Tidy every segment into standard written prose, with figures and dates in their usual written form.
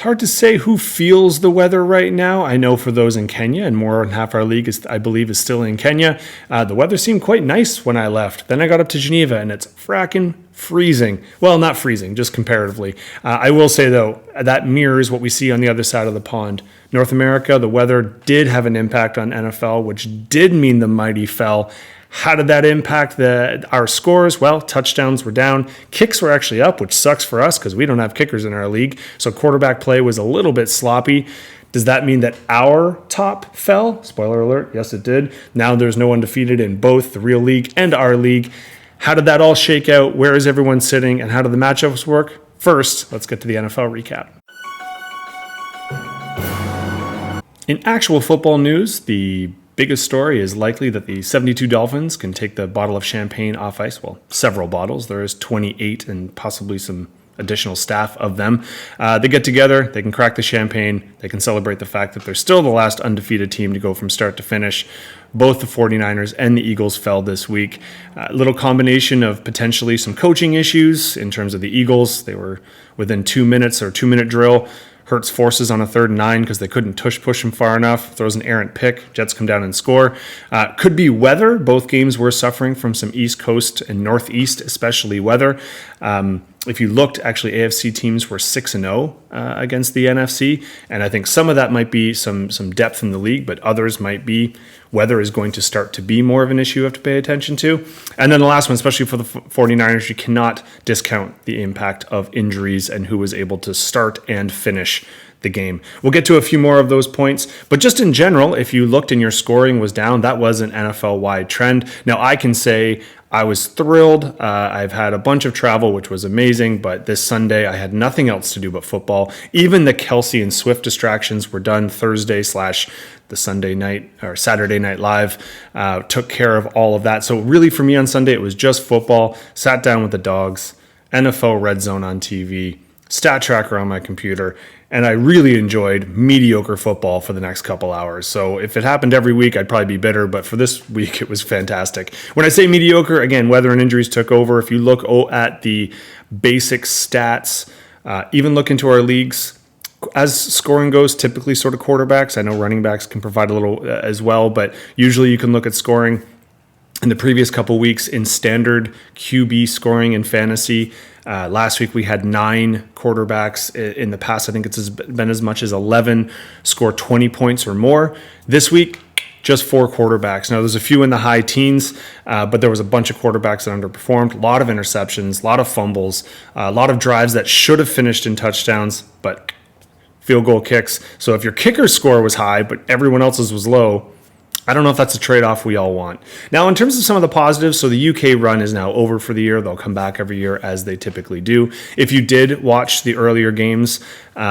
It's hard to say who feels the weather right now. I know for those in Kenya, and more than half our league, I believe, is still in Kenya, the weather seemed quite nice when I left. Then I got up to Geneva, and it's fracking freezing. Well, not freezing, just comparatively. I will say, though, that mirrors what we see on the other side of the pond. North America, the weather did have an impact on NFL, which did mean the mighty fell. How did that impact our scores? Well, touchdowns were down. Kicks were actually up, which sucks for us because we don't have kickers in our league. So quarterback play was a little bit sloppy. Does that mean that our top fell? Spoiler alert, yes it did. Now there's no undefeated in both the real league and our league. How did that all shake out? Where is everyone sitting? And how do the matchups work? First, let's get to the NFL recap. In actual football news, the biggest story is likely that the 72 Dolphins can take the bottle of champagne off ice. Well, several bottles. There is 28 and possibly some additional staff of them. They get together, they can crack the champagne, they can celebrate the fact that they're still the last undefeated team to go from start to finish. Both the 49ers and the Eagles fell this week. A little combination of potentially some coaching issues in terms of the Eagles. They were within 2 minutes or 2-minute drill. Hurts forces on a 3rd and 9 because they couldn't push him far enough. Throws an errant pick. Jets come down and score. Could be weather. Both games were suffering from some East Coast and Northeast, especially weather. If you looked, actually, AFC teams were 6-0 against the NFC, and I think some of that might be some depth in the league, but others might be weather is going to start to be more of an issue you have to pay attention to. And then the last one, especially for the 49ers, you cannot discount the impact of injuries and who was able to start and finish the game. We'll get to a few more of those points, but just in general, if you looked and your scoring was down, that was an NFL-wide trend. Now, I can say I was thrilled. I've had a bunch of travel, which was amazing, but this Sunday I had nothing else to do but football. Even the Kelsey and Swift distractions were done Thursday / the Sunday night or Saturday Night Live, took care of all of that. So really for me on Sunday, it was just football, sat down with the dogs, NFL Red Zone on TV, stat tracker on my computer, and I really enjoyed mediocre football for the next couple hours. So if it happened every week, I'd probably be bitter, but for this week, it was fantastic. When I say mediocre, again, weather and injuries took over. If you look at the basic stats, even look into our leagues, as scoring goes, typically sort of quarterbacks. I know running backs can provide a little as well, but usually you can look at scoring. In the previous couple weeks in standard QB scoring in fantasy, last week we had 9 quarterbacks. In the past, I think it's been as much as 11 score 20 points or more. This week, just 4 quarterbacks. Now, there's a few in the high teens, but there was a bunch of quarterbacks that underperformed. A lot of interceptions, a lot of fumbles, a lot of drives that should have finished in touchdowns, but field goal kicks. So if your kicker's score was high, but everyone else's was low, I don't know if that's a trade-off we all want. Now, in terms of some of the positives, so the UK run is now over for the year. They'll come back every year as they typically do. If you did watch the earlier games,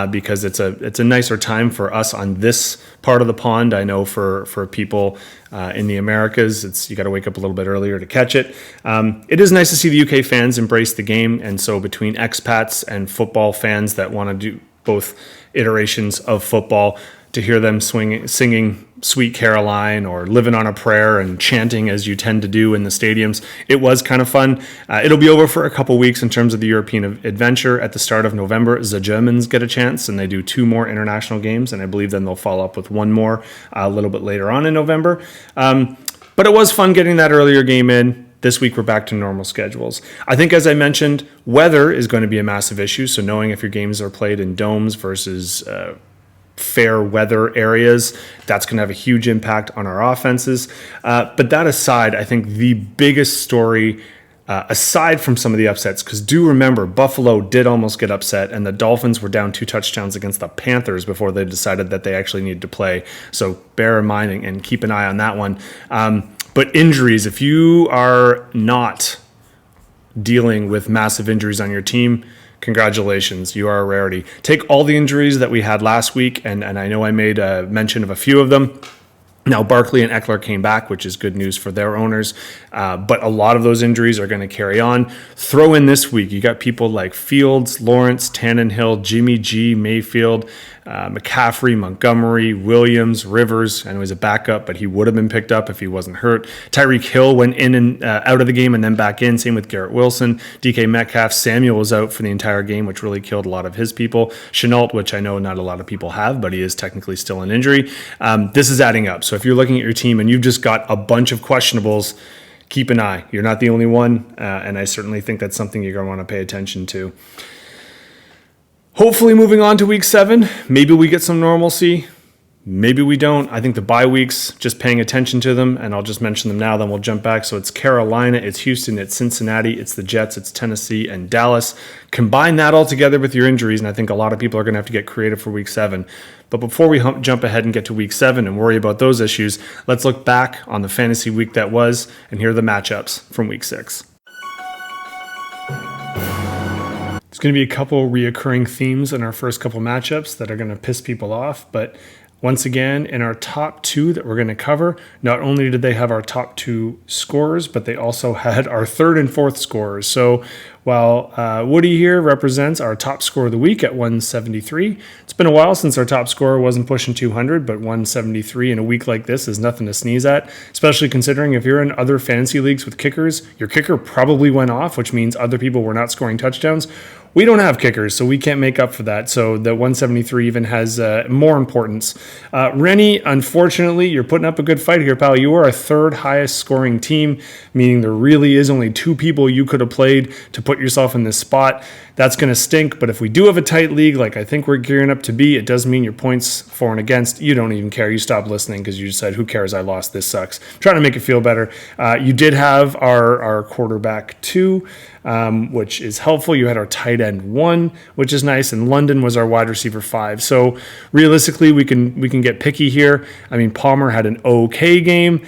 because it's a nicer time for us on this part of the pond. I know for people in the Americas, you got to wake up a little bit earlier to catch it. It is nice to see the UK fans embrace the game, and so between expats and football fans that want to do both iterations of football, to hear them singing Sweet Caroline or Living on a Prayer and chanting as you tend to do in the stadiums. It was kind of fun. It'll be over for a couple weeks in terms of the European adventure. At the start of November, the Germans get a chance and they do 2 more international games, and I believe then they'll follow up with 1 more a little bit later on in November. But it was fun getting that earlier game in. This week, we're back to normal schedules. I think, as I mentioned, weather is going to be a massive issue. So knowing if your games are played in domes versus fair weather areas, that's going to have a huge impact on our offenses. But that aside, I think the biggest story, aside from some of the upsets, because do remember, Buffalo did almost get upset, and the Dolphins were down 2 touchdowns against the Panthers before they decided that they actually needed to play. So bear in mind and keep an eye on that one. But injuries, if you are not dealing with massive injuries on your team, congratulations, you are a rarity. Take all the injuries that we had last week, and I know I made a mention of a few of them. Now, Barkley and Eckler came back, which is good news for their owners, but a lot of those injuries are going to carry on. Throw in this week, you got people like Fields, Lawrence, Tannenhill, Jimmy G, Mayfield, McCaffrey, Montgomery, Williams, Rivers. I know he's a backup, but he would have been picked up if he wasn't hurt. Tyreek Hill went in and out of the game and then back in. Same with Garrett Wilson. DK Metcalf. Samuel was out for the entire game, which really killed a lot of his people. Chenault, which I know not a lot of people have, but he is technically still an injury. This is adding up. So if you're looking at your team and you've just got a bunch of questionables, keep an eye. You're not the only one, and I certainly think that's something you're going to want to pay attention to. Hopefully moving on to week 7, maybe we get some normalcy. Maybe we don't. I think the bye weeks, just paying attention to them, and I'll just mention them now, then we'll jump back. So it's Carolina, it's Houston, it's Cincinnati, it's the Jets, it's Tennessee, and Dallas. Combine that all together with your injuries, and I think a lot of people are going to have to get creative for week 7. But before we jump ahead and get to week 7 and worry about those issues, let's look back on the fantasy week that was, and here are the matchups from week 6. There's going to be a couple reoccurring themes in our first couple matchups that are going to piss people off, but once again, in our top 2 that we're going to cover, not only did they have our top 2 scorers, but they also had our 3rd and 4th scorers. So while Woody here represents our top scorer of the week at 173, it's been a while since our top scorer wasn't pushing 200, but 173 in a week like this is nothing to sneeze at, especially considering if you're in other fantasy leagues with kickers, your kicker probably went off, which means other people were not scoring touchdowns. We don't have kickers, so we can't make up for that. So the 173 even has more importance. Rennie, unfortunately, you're putting up a good fight here, pal. You are a 3rd highest scoring team, meaning there really is only 2 people you could have played to put yourself in this spot. That's going to stink, but if we do have a tight league, like I think we're gearing up to be, it does mean your points for and against, you don't even care. You stop listening because you just said, who cares, I lost, this sucks. Trying to make it feel better. You did have our quarterback 2, which is helpful. You had our tight end 1, which is nice, and London was our wide receiver 5. So realistically, we can get picky here. I mean, Palmer had an okay game.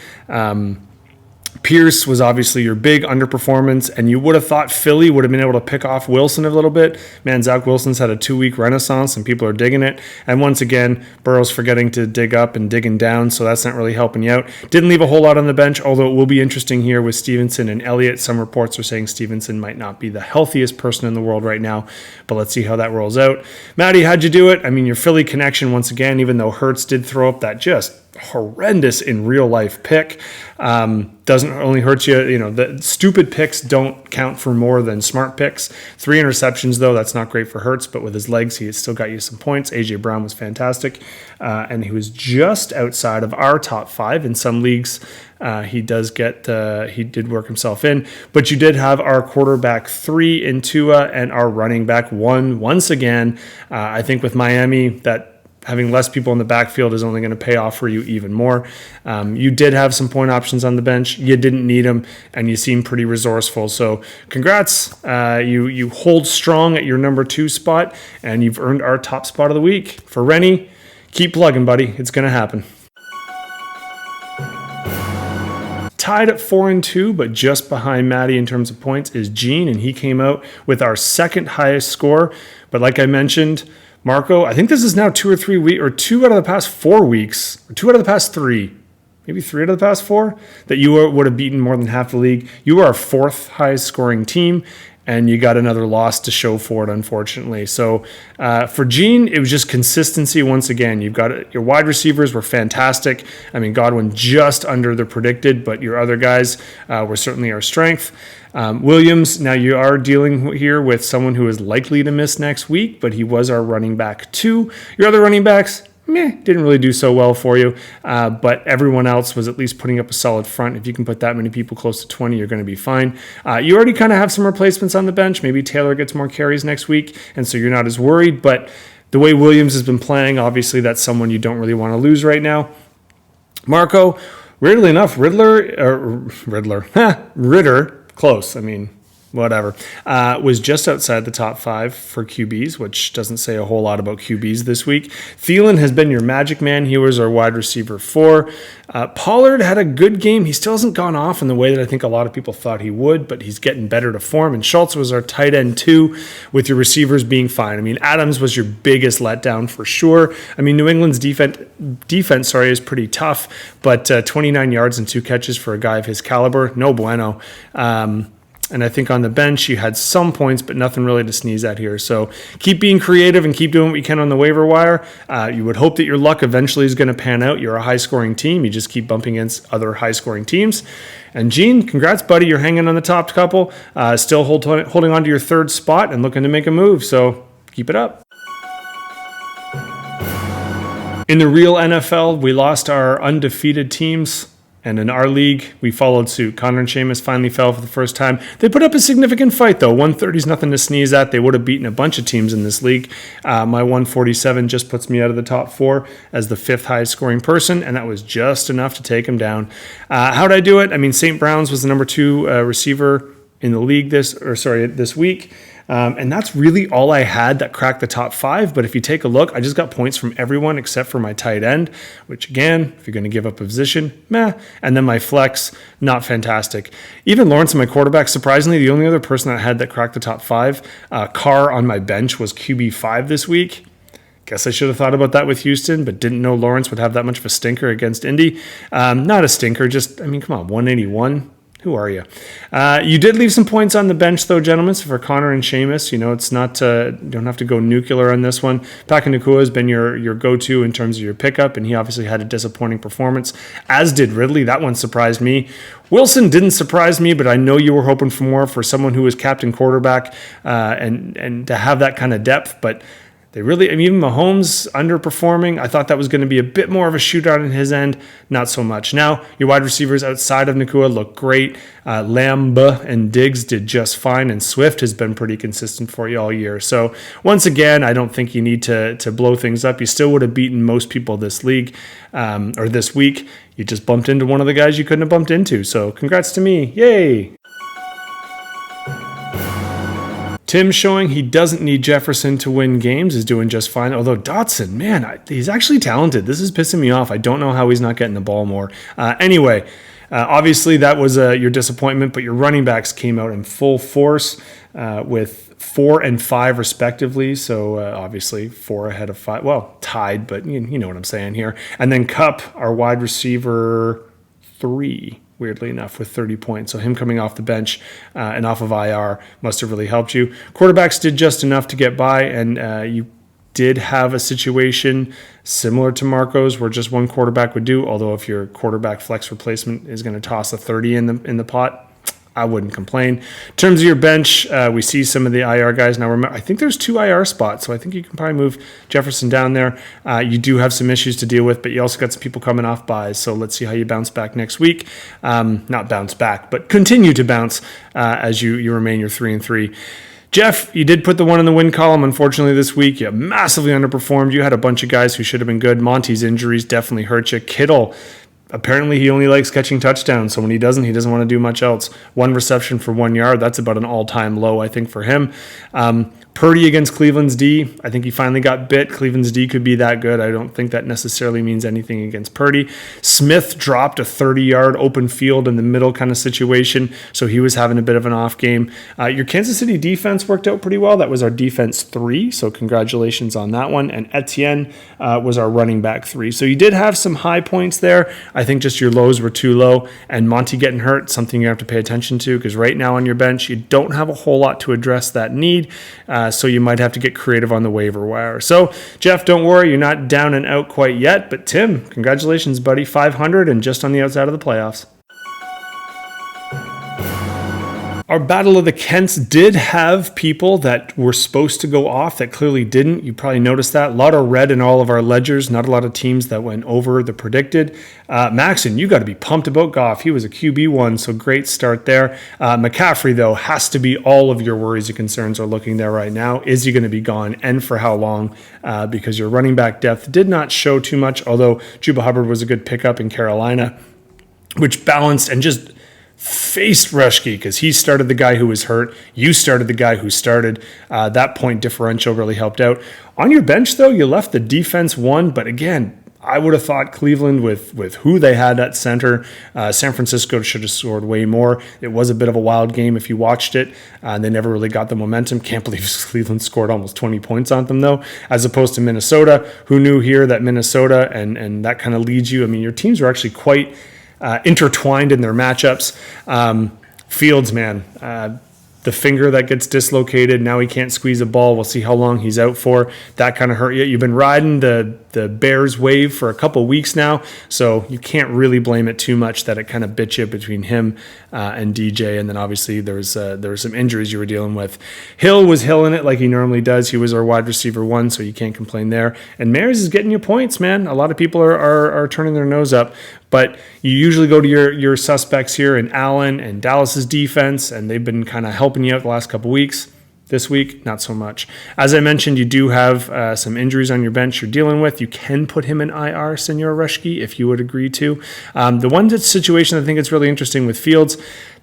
Pierce was obviously your big underperformance, and you would have thought Philly would have been able to pick off Wilson a little bit. Man, Zach Wilson's had a 2-week renaissance, and people are digging it. And once again, Burrow's forgetting to dig up and digging down, so that's not really helping you out. Didn't leave a whole lot on the bench, although it will be interesting here with Stevenson and Elliott. Some reports are saying Stevenson might not be the healthiest person in the world right now, but let's see how that rolls out. Matty, how'd you do it? I mean, your Philly connection, once again, even though Hurts did throw up that just horrendous in real life pick, doesn't only hurt you. The stupid picks don't count for more than smart picks. 3 interceptions though, that's not great for Hurts, but with his legs he still got you some points. AJ Brown was fantastic, and he was just outside of our top 5 in some leagues. He did work himself in, but you did have our quarterback 3 in Tua and our running back 1 once again. I think with Miami, that having less people in the backfield is only going to pay off for you even more. You did have some point options on the bench. You didn't need them, and you seem pretty resourceful. So congrats. You hold strong at your number 2 spot, and you've earned our top spot of the week. For Rennie, keep plugging, buddy. It's going to happen. Tied at 4-2, but just behind Maddie in terms of points is Gene, and he came out with our 2nd highest score. But like I mentioned, Marco, I think this is now 2 or 3 weeks, or 2 out of the past 4 weeks, or 2 out of the past 3, maybe 3 out of the past 4, that you would have beaten more than half the league. You are our 4th highest scoring team, and you got another loss to show for it, unfortunately. So for Gene, it was just consistency once again. You've got your wide receivers were fantastic. I mean, Godwin just under the predicted, but your other guys were certainly our strength. Williams, now you are dealing here with someone who is likely to miss next week, but he was our running back 2. Your other running backs, didn't really do so well for you, but everyone else was at least putting up a solid front. If you can put that many people close to 20, you're going to be fine. You already kind of have some replacements on the bench. Maybe Taylor gets more carries next week, and so you're not as worried, but the way Williams has been playing, obviously that's someone you don't really want to lose right now. Marco, weirdly enough, Ritter, close, I mean, whatever, was just outside the top 5 for QBs, which doesn't say a whole lot about QBs this week. Thielen has been your magic man. He was our wide receiver 4. Pollard had a good game. He still hasn't gone off in the way that I think a lot of people thought he would, but he's getting better to form. And Schultz was our tight end 2, with your receivers being fine. I mean, Adams was your biggest letdown for sure. I mean, New England's defense is pretty tough, but 29 yards and 2 catches for a guy of his caliber, no bueno. And I think on the bench, you had some points, but nothing really to sneeze at here. So keep being creative and keep doing what you can on the waiver wire. You would hope that your luck eventually is going to pan out. You're a high-scoring team. You just keep bumping against other high-scoring teams. And Gene, congrats, buddy. You're hanging on the top couple. Still holding on to your third spot and looking to make a move. So keep it up. In the real NFL, we lost our undefeated teams. And in our league, we followed suit. Connor and Seamus finally fell for the first time. They put up a significant fight, though. 130 is nothing to sneeze at. They would have beaten a bunch of teams in this league. My 147 just puts me out of the top 4 as the 5th highest scoring person, and that was just enough to take him down. How'd I do it? I mean, St. Brown's was the number 2 receiver in the league this week. And that's really all I had that cracked the top 5. But if you take a look, I just got points from everyone except for my tight end, which again, if you're going to give up a position, meh. And then my flex, not fantastic. Even Lawrence and my quarterback, surprisingly, the only other person that had that cracked the top 5, Carr on my bench was QB5 this week. Guess I should have thought about that with Houston, but didn't know Lawrence would have that much of a stinker against Indy. Not a stinker, just, I mean, come on, 181. Who are you? You did leave some points on the bench, though, gentlemen. So for Connor and Seamus, it's not, you don't have to go nuclear on this one. Paka Nakua has been your go-to in terms of your pickup, and he obviously had a disappointing performance, as did Ridley. That one surprised me. Wilson didn't surprise me, but I know you were hoping for more for someone who was captain quarterback and to have that kind of depth, but they really, I mean, even Mahomes underperforming. I thought that was going to be a bit more of a shootout on his end. Not so much. Now, your wide receivers outside of Nakua look great. Lamb and Diggs did just fine, and Swift has been pretty consistent for you all year. So, once again, I don't think you need to blow things up. You still would have beaten most people this league or this week. You just bumped into one of the guys you couldn't have bumped into. So, congrats to me. Yay! Tim showing he doesn't need Jefferson to win games is doing just fine. Although Dotson, man, he's actually talented. This is pissing me off. I don't know how he's not getting the ball more. Anyway, obviously that was your disappointment, but your running backs came out in full force with 4 and 5 respectively. So obviously 4 ahead of 5. Well, tied, but you know what I'm saying here. And then Kupp, our wide receiver 3. Weirdly enough, with 30 points. So him coming off the bench and off of IR must have really helped you. Quarterbacks did just enough to get by, and you did have a situation similar to Marco's where just one quarterback would do, although if your quarterback flex replacement is going to toss a 30 in the pot, I wouldn't complain. In terms of your bench, we see some of the IR guys. Now, remember, I think there's 2 IR spots, so I think you can probably move Jefferson down there. You do have some issues to deal with, but you also got some people coming off buys, so let's see how you bounce back next week. Not bounce back, but continue to bounce as you remain your 3-3. Jeff, you did put the one in the win column, unfortunately, this week. You massively underperformed. You had a bunch of guys who should have been good. Monty's injuries definitely hurt you. Kittle, apparently he only likes catching touchdowns, so when he doesn't want to do much else. 1 reception for 1 yard, that's about an all-time low, I think, for him. Purdy against Cleveland's D, I think he finally got bit. Cleveland's D could be that good. I don't think that necessarily means anything against Purdy. Smith dropped a 30-yard open field in the middle kind of situation, so he was having a bit of an off game. Your Kansas City defense worked out pretty well. That was our defense 3, so congratulations on that one. And Etienne was our running back 3. So you did have some high points there. I think just your lows were too low, and Monty getting hurt, something you have to pay attention to, because right now on your bench, you don't have a whole lot to address that need. So you might have to get creative on the waiver wire. So, Jeff, don't worry, you're not down and out quite yet. But Tim, congratulations, buddy. 500 and just on the outside of the playoffs. Our Battle of the Kents did have people that were supposed to go off that clearly didn't. You probably noticed that. A lot of red in all of our ledgers. Not a lot of teams that went over the predicted. Maxon, you got to be pumped about Goff. He was a QB1, so great start there. McCaffrey, though, has to be all of your worries and concerns are looking there right now. Is he going to be gone, and for how long? Because your running back depth did not show too much, although Juba Hubbard was a good pickup in Carolina, which balanced and just faced Rushke because he started the guy who was hurt. You started the guy who started. That point differential really helped out. On your bench, though, you left the defense 1, but again, I would have thought Cleveland with who they had at center. San Francisco should have scored way more. It was a bit of a wild game if you watched it. They never really got the momentum. Can't believe Cleveland scored almost 20 points on them, though, as opposed to Minnesota. Who knew here that Minnesota and that kind of leads you? I mean, your teams were actually quite intertwined in their matchups. Fields, man, the finger that gets dislocated. Now he can't squeeze a ball. We'll see how long he's out for. That kind of hurt you. You've been riding the Bears wave for a couple weeks now, so you can't really blame it too much that it kind of bit you between him and DJ. And then obviously there was some injuries you were dealing with. Hill was hilling it like he normally does. He was our wide receiver 1, so you can't complain there. And Mares is getting you points, man. A lot of people are turning their nose up. But you usually go to your suspects here in Allen and Dallas's defense, and they've been kind of helping you out the last couple weeks. This week, not so much. As I mentioned, you do have some injuries on your bench you're dealing with. You can put him in IR, Senor Rushke, if you would agree to. The one situation I think it's really interesting with Fields,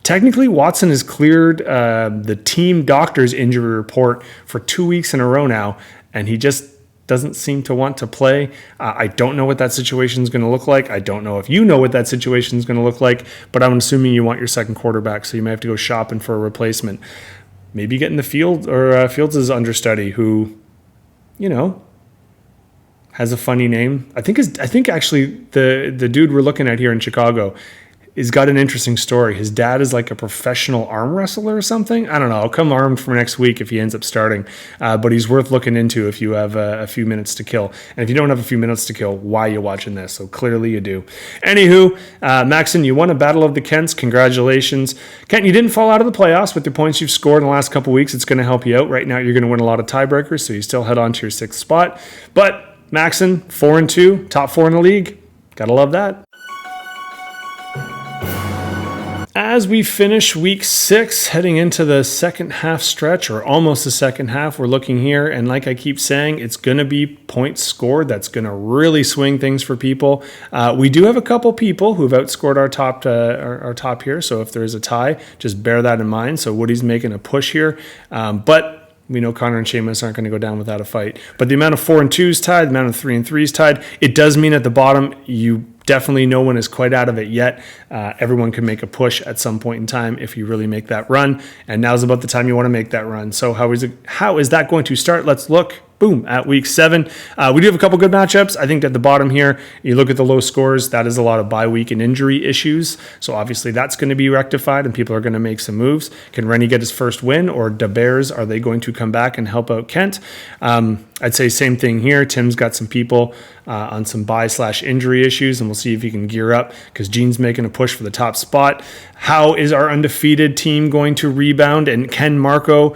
technically Watson has cleared the team doctor's injury report for 2 weeks in a row now, and he just doesn't seem to want to play. I don't know what that situation is going to look like. I don't know if you know what that situation is going to look like, but I'm assuming you want your second quarterback, so you may have to go shopping for a replacement. Maybe getting the Fields' understudy, who, has a funny name. I think actually the dude we're looking at here in Chicago has got an interesting story. His dad is like a professional arm wrestler or something. I don't know. I'll come armed for next week if he ends up starting. But he's worth looking into if you have a few minutes to kill. And if you don't have a few minutes to kill, why are you watching this? So clearly you do. Anywho, Maxon, you won a Battle of the Kents. Congratulations. Kent, you didn't fall out of the playoffs with the points you've scored in the last couple weeks. It's going to help you out. Right now you're going to win a lot of tiebreakers, so you still head on to your 6th spot. But Maxon, 4-2, top 4 in the league. Gotta love that. As we finish week 6, heading into the second half stretch, or almost the second half, we're looking here, and like I keep saying, it's going to be points scored that's going to really swing things for people. We do have a couple people who've outscored our top here, so if there is a tie, just bear that in mind. So Woody's making a push here, but we know Connor and Seamus aren't going to go down without a fight. But the amount of 4-2s tied, the amount of 3-3s tied, it does mean at the bottom you definitely no one is quite out of it yet. Everyone can make a push at some point in time if you really make that run. And now's about the time you want to make that run. So how is that going to start? Let's look. Boom, at week 7. We do have a couple good matchups. I think at the bottom here, you look at the low scores, that is a lot of bye week and injury issues. So obviously that's going to be rectified and people are going to make some moves. Can Rennie get his first win, or the Bears, are they going to come back and help out Kent? I'd say same thing here. Tim's got some people on some bye/injury issues, and we'll see if he can gear up because Gene's making a push for the top spot. How is our undefeated team going to rebound, and can Marco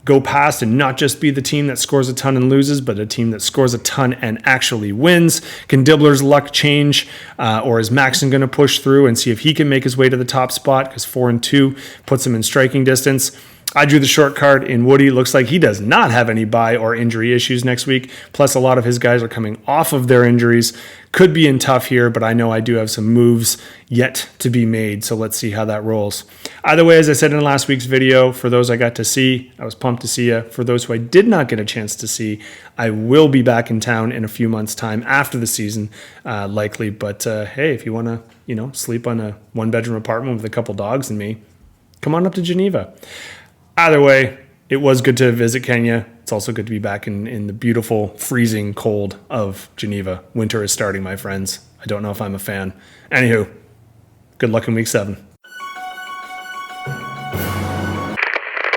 go past and not just be the team that scores a ton and loses, but a team that scores a ton and actually wins? Can Dibbler's luck change, or is Maxon going to push through and see if he can make his way to the top spot, because 4-2 puts him in striking distance? I drew the short card in Woody. Looks like he does not have any bye or injury issues next week. Plus, a lot of his guys are coming off of their injuries. Could be in tough here, but I know I do have some moves yet to be made. So let's see how that rolls. Either way, as I said in last week's video, for those I got to see, I was pumped to see you. For those who I did not get a chance to see, I will be back in town in a few months' time after the season, likely. But hey, if you want to, sleep on a 1-bedroom apartment with a couple dogs and me, come on up to Geneva. Either way, it was good to visit Kenya. It's also good to be back in the beautiful, freezing cold of Geneva. Winter is starting, my friends. I don't know if I'm a fan. Anywho, good luck in week 7.